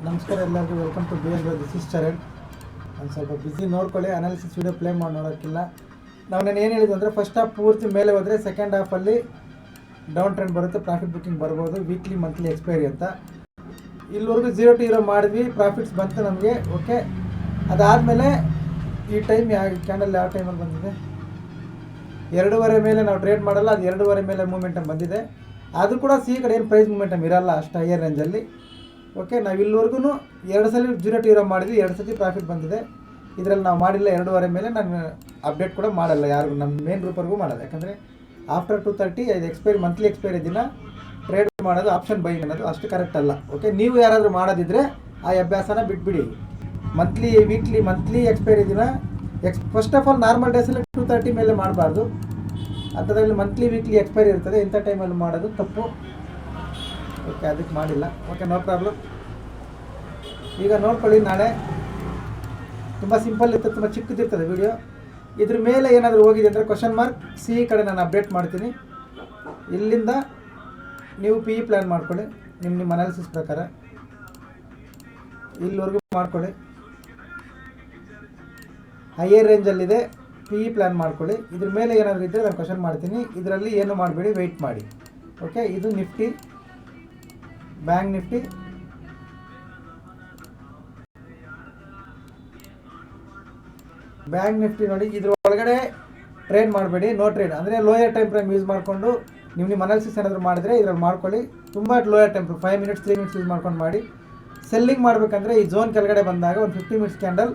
ನಮಸ್ಕಾರ ಎಲ್ಲರಿಗೂ, welcome to BL this is Charan. ಒಂದು ಸ್ವಲ್ಪ ಬಿಸಿ ನೋಡ್ಕೊಳ್ಳಿ, ಅನಾಲಿಸಿಸ್ ವೀಡಿಯೋ ಪ್ಲೇ ಮಾಡಿ ನೋಡೋಕ್ಕಿಲ್ಲ. ನಾವು ನಾನು ಏನು ಹೇಳಿದ್ದು ಅಂದರೆ, ಫಸ್ಟ್ ಹಾಫ್ ಪೂರ್ತಿ ಮೇಲೆ ಹೋದರೆ ಸೆಕೆಂಡ್ ಹಾಫಲ್ಲಿ ಡೌನ್ ಟ್ರೆಂಡ್ ಬರುತ್ತೆ, ಪ್ರಾಫಿಟ್ ಬುಕ್ಕಿಂಗ್ ಬರ್ಬೋದು, ವೀಕ್ಲಿ ಮಂತ್ಲಿ ಎಕ್ಸ್ಪೈರಿ ಅಂತ. ಇಲ್ಲಿವರೆಗೂ 0 to 0 ಮಾಡಿದ್ವಿ, ಪ್ರಾಫಿಟ್ಸ್ ಬಂತು ನಮಗೆ. ಓಕೆ, ಅದಾದಮೇಲೆ ಈ ಟೈಮ್ ಕ್ಯಾಂಡಲ್ ಯಾವ ಟೈಮಲ್ಲಿ ಬಂದಿದೆ, 2.5 ಮೇಲೆ ನಾವು ಟ್ರೇಡ್ ಮಾಡಲ್ಲ, ಅದು 2.5 ಮೇಲೆ ಮೂಮೆಂಟಮ್ ಬಂದಿದೆ. ಅದು ಕೂಡ ಸಿ ಕಡೆ ಏನು ಪ್ರೈಸ್ ಮೂಮೆಂಟಮ್ ಇರಲ್ಲ ಅಷ್ಟು ಹೈಯರ್ ರೇಂಜಲ್ಲಿ. ಓಕೆ, ನಾವು ಇಲ್ಲಿವರೆಗೂ 2 ಸಲ 0 to 0 ಮಾಡಿದ್ವಿ, 2 ಸತಿ ಪ್ರಾಫಿಟ್ ಬಂದಿದೆ. ಇದರಲ್ಲಿ ನಾವು ಮಾಡಿಲ್ಲ 2.5 ಮೇಲೆ. ನಾನು ಅಪ್ಡೇಟ್ ಕೂಡ ಮಾಡಲ್ಲ ಯಾರಿಗೂ, ನಮ್ಮ ಮೇನ್ ಗ್ರೂಪರ್ಗೂ ಮಾಡಲ್ಲ. ಯಾಕಂದರೆ ಆಫ್ಟರ್ 2:30 ಇದು ಎಕ್ಸ್ಪೈರಿ, ಮಂತ್ಲಿ ಎಕ್ಸ್ಪೈರಿ ದಿನ ಟ್ರೇಡ್ ಮಾಡೋದು, ಆಪ್ಷನ್ ಬೈಯಿಂಗ್ ಅನ್ನೋದು ಅಷ್ಟು ಕರೆಕ್ಟ್ ಅಲ್ಲ. ಓಕೆ, ನೀವು ಯಾರಾದರೂ ಮಾಡೋದಿದ್ದರೆ ಆ ಅಭ್ಯಾಸನ ಬಿಟ್ಬಿಡಿ. ಮಂತ್ಲಿ ಎಕ್ಸ್ಪೈರಿ ದಿನ ಫಸ್ಟ್ ಆಫ್ ಆಲ್ ನಾರ್ಮಲ್ ಡೇಸಲ್ಲಿ 2:30 ಮೇಲೆ ಮಾಡಬಾರ್ದು. ಅಂಥದ್ರಲ್ಲಿ ವೀಕ್ಲಿ ಎಕ್ಸ್ಪೈರಿ ಇರ್ತದೆ, ಇಂಥ ಟೈಮಲ್ಲಿ ಮಾಡೋದು ತಪ್ಪು. ಓಕೆ, ಅದಕ್ಕೆ ಮಾಡಿಲ್ಲ. Okay, no problem. ಈಗ ನೋಡ್ಕೊಳ್ಳಿ, ನಾಳೆ ತುಂಬ ಸಿಂಪಲ್ ಇರ್ತದೆ, ತುಂಬ ಚಿಕ್ಕದಿರ್ತದೆ ವಿಡಿಯೋ. ಇದ್ರ ಮೇಲೆ ಏನಾದರೂ ಹೋಗಿದೆ ಅಂದರೆ ಕ್ವಶನ್ ಮಾರ್ಕ್, ಸಿ ಕಡೆ ನಾನು ಅಪ್ಡೇಟ್ ಮಾಡ್ತೀನಿ. ಇಲ್ಲಿಂದ ನೀವು PE ಪ್ಲ್ಯಾನ್ ಮಾಡ್ಕೊಳ್ಳಿ, ನಿಮ್ಮ ಅನಾಲಿಸಿಸ್ ಪ್ರಕಾರ ಇಲ್ಲಿವರೆಗೂ ಮಾಡ್ಕೊಳ್ಳಿ. ಹೈಯರ್ ರೇಂಜಲ್ಲಿದೆ, PE ಪ್ಲ್ಯಾನ್ ಮಾಡ್ಕೊಳ್ಳಿ. ಇದ್ರ ಮೇಲೆ ಏನಾದರೂ ಇದ್ದರೆ ನಾನು ಕ್ವಶನ್ ಮಾಡ್ತೀನಿ. ಇದರಲ್ಲಿ ಏನು ಮಾಡಬೇಡಿ, ವೆಯ್ಟ್ ಮಾಡಿ. ಓಕೆ, ಇದು ನಿಫ್ಟಿ, ಬ್ಯಾಂಕ್ ನಿಫ್ಟಿ, ನೋಡಿ. ಇದ್ರ ಒಳಗಡೆ ಟ್ರೇಡ್ ಮಾಡಬೇಡಿ, ನೋ ಟ್ರೇಡ್. ಅಂದರೆ ಲೋಯರ್ ಟೈಮ್ ಫ್ರೇಮ್ ಯೂಸ್ ಮಾಡಿಕೊಂಡು ನಿಮ್ಮ ಅನಾಲಿಸಿಸ್ ಏನಾದರೂ ಮಾಡಿದರೆ ಇದ್ರಲ್ಲಿ ಮಾಡ್ಕೊಳ್ಳಿ. ತುಂಬ lower time frame 5 minutes 3 minutes use ಮಾಡ್ಕೊಂಡು ಮಾಡಿ. ಸೆಲ್ಲಿಂಗ್ ಮಾಡಬೇಕಂದ್ರೆ ಈ ಝೋನ್ ಕೆಳಗಡೆ ಬಂದಾಗ ಒಂದು 50 ಮಿನಿಟ್ಸ್ ಕ್ಯಾಂಡಲ್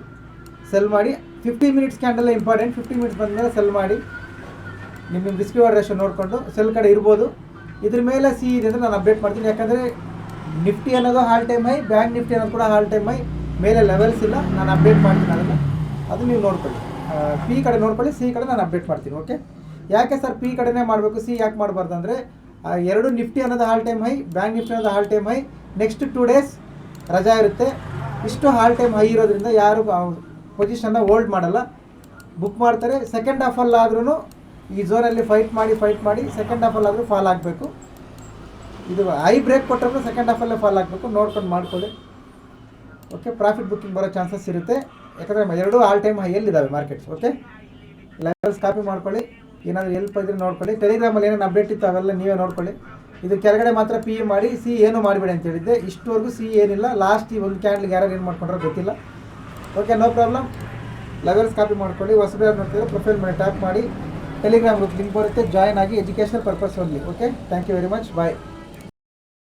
ಸೆಲ್ ಮಾಡಿ. 50 ಮಿನಿಟ್ಸ್ ಕ್ಯಾಂಡಲ್ ಇಂಪಾರ್ಟೆಂಟ್. 50 ಮಿನಿಟ್ಸ್ ಬಂದಮೇಲೆ ಸೆಲ್ ಮಾಡಿ. ನಿಮ್ಮ ರಿಸ್ಕ್ ರಿವಾರ್ಡ್ ರೇಷೋ ನೋಡಿಕೊಂಡು ಸೆಲ್ ಕಡೆ ಇರ್ಬೋದು. ಇದ್ರ ಮೇಲೆ ಸಿ ಇದೆ ಅಂದರೆ ನಾನು ಅಪ್ಡೇಟ್ ಮಾಡ್ತೀನಿ. ಯಾಕಂದರೆ ನಿಫ್ಟಿ ಅನ್ನೋದು ಹಾಲ್ ಟೈಮ್ ಹೈ, ಬ್ಯಾಂಕ್ ನಿಫ್ಟಿ ಅನ್ನೋದು ಕೂಡ ಹಾಲ್ ಟೈಮ್ ಹೈ, ಮೇಲೆ ಲೆವೆಲ್ಸ್ ಇಲ್ಲ. ನಾನು ಅಪ್ಡೇಟ್ ಮಾಡ್ತೀನಿ ಅದನ್ನು, ಅದು ನೀವು ನೋಡ್ಕೊಳ್ಳಿ. ಪಿ ಕಡೆ ನೋಡ್ಕೊಳ್ಳಿ, ಸಿ ಕಡೆ ನಾನು ಅಪ್ಡೇಟ್ ಮಾಡ್ತೀನಿ. ಓಕೆ, ಯಾಕೆ ಸರ್ ಪಿ ಕಡೆನೇ ಮಾಡಬೇಕು, ಸಿ ಯಾಕೆ ಮಾಡಬಾರ್ದು ಅಂದರೆ, ಎರಡು ನಿಫ್ಟಿ ಅನ್ನೋದು ಹಾಲ್ ಟೈಮ್ ಹೈ, ಬ್ಯಾಂಕ್ ನಿಫ್ಟಿ ಅನ್ನೋದು ಹಾಲ್ ಟೈಮ್ ಹೈ. ನೆಕ್ಸ್ಟ್ 2 days ರಜಾ ಇರುತ್ತೆ. ಇಷ್ಟು ಹಾಲ್ ಟೈಮ್ ಹೈ ಇರೋದ್ರಿಂದ ಯಾರು ಪೊಸಿಷನ್ನ ಹೋಲ್ಡ್ ಮಾಡಲ್ಲ, ಬುಕ್ ಮಾಡ್ತಾರೆ. ಸೆಕೆಂಡ್ ಹಾಫಲ್ಲಾದ್ರೂ ಈ ಝೋನಲ್ಲಿ ಫೈಟ್ ಮಾಡಿ ಸೆಕೆಂಡ್ ಹಾಫಲ್ಲಾದರೂ ಫಾಲ್ ಆಗಬೇಕು. ಇದು ಹೈ ಬ್ರೇಕ್ ಕೊಟ್ಟರು ಸೆಕೆಂಡ್ ಹಾಫಲ್ಲೇ ಫಾಲ್ ಆಗಬೇಕು, ನೋಡ್ಕೊಂಡು ಮಾಡ್ಕೊಳ್ಳಿ. ಓಕೆ, ಪ್ರಾಫಿಟ್ ಬುಕ್ಕಿಂಗ್ ಬರೋ ಚಾನ್ಸಸ್ ಇರುತ್ತೆ. ಯಾಕಂದರೆ ಎರಡೂ ಆಲ್ ಟೈಮ್ ಹೈಯಲ್ಲಿದ್ದಾವೆ ಮಾರ್ಕೆಟ್ಸ್. ಓಕೆ, ಲೆವೆಲ್ಸ್ ಕಾಪಿ ಮಾಡ್ಕೊಳ್ಳಿ. ಏನಾದರೂ ಎಲ್ಪ್ ಇದ್ರೆ ನೋಡ್ಕೊಳ್ಳಿ. ಟೆಲಿಗ್ರಾಮಲ್ಲಿ ಏನೇನು ಅಪ್ಡೇಟ್ ಇತ್ತು ಅವೆಲ್ಲ ನೀವೇ ನೋಡ್ಕೊಳ್ಳಿ. ಇದು ಕೆಳಗಡೆ ಮಾತ್ರ PE ಮಾಡಿ, ಸಿ ಏನು ಮಾಡಿಬಿಡಿ ಅಂತ ಹೇಳಿದ್ದೆ. ಇಷ್ಟುವರೆಗೂ ಸಿ ಏನಿಲ್ಲ. ಲಾಸ್ಟ್ ಈ ಒಂದು ಕ್ಯಾಂಡ್ಲಿಗೆ ಯಾರು ಏನು ಮಾಡ್ಕೊಂಡ್ರೆ ಗೊತ್ತಿಲ್ಲ. Okay, no problem. Levels copy ಮಾಡ್ಕೊಳ್ಳಿ. ಹೊಸಬ್ರು ನೋಡ್ತಿದ್ರೆ ಪ್ರೊಫೈಲ್ ಮೇಲೆ ಟ್ಯಾಪ್ ಮಾಡಿ, ಟೆಲಿಗ್ರಾಮ್ ಗ್ರೂಪ್ ಲಿಂಕ್ ಬರುತ್ತೆ, ಜಾಯ್ನ್ ಆಗಿ. Educational purpose only. Okay, thank you very much, bye.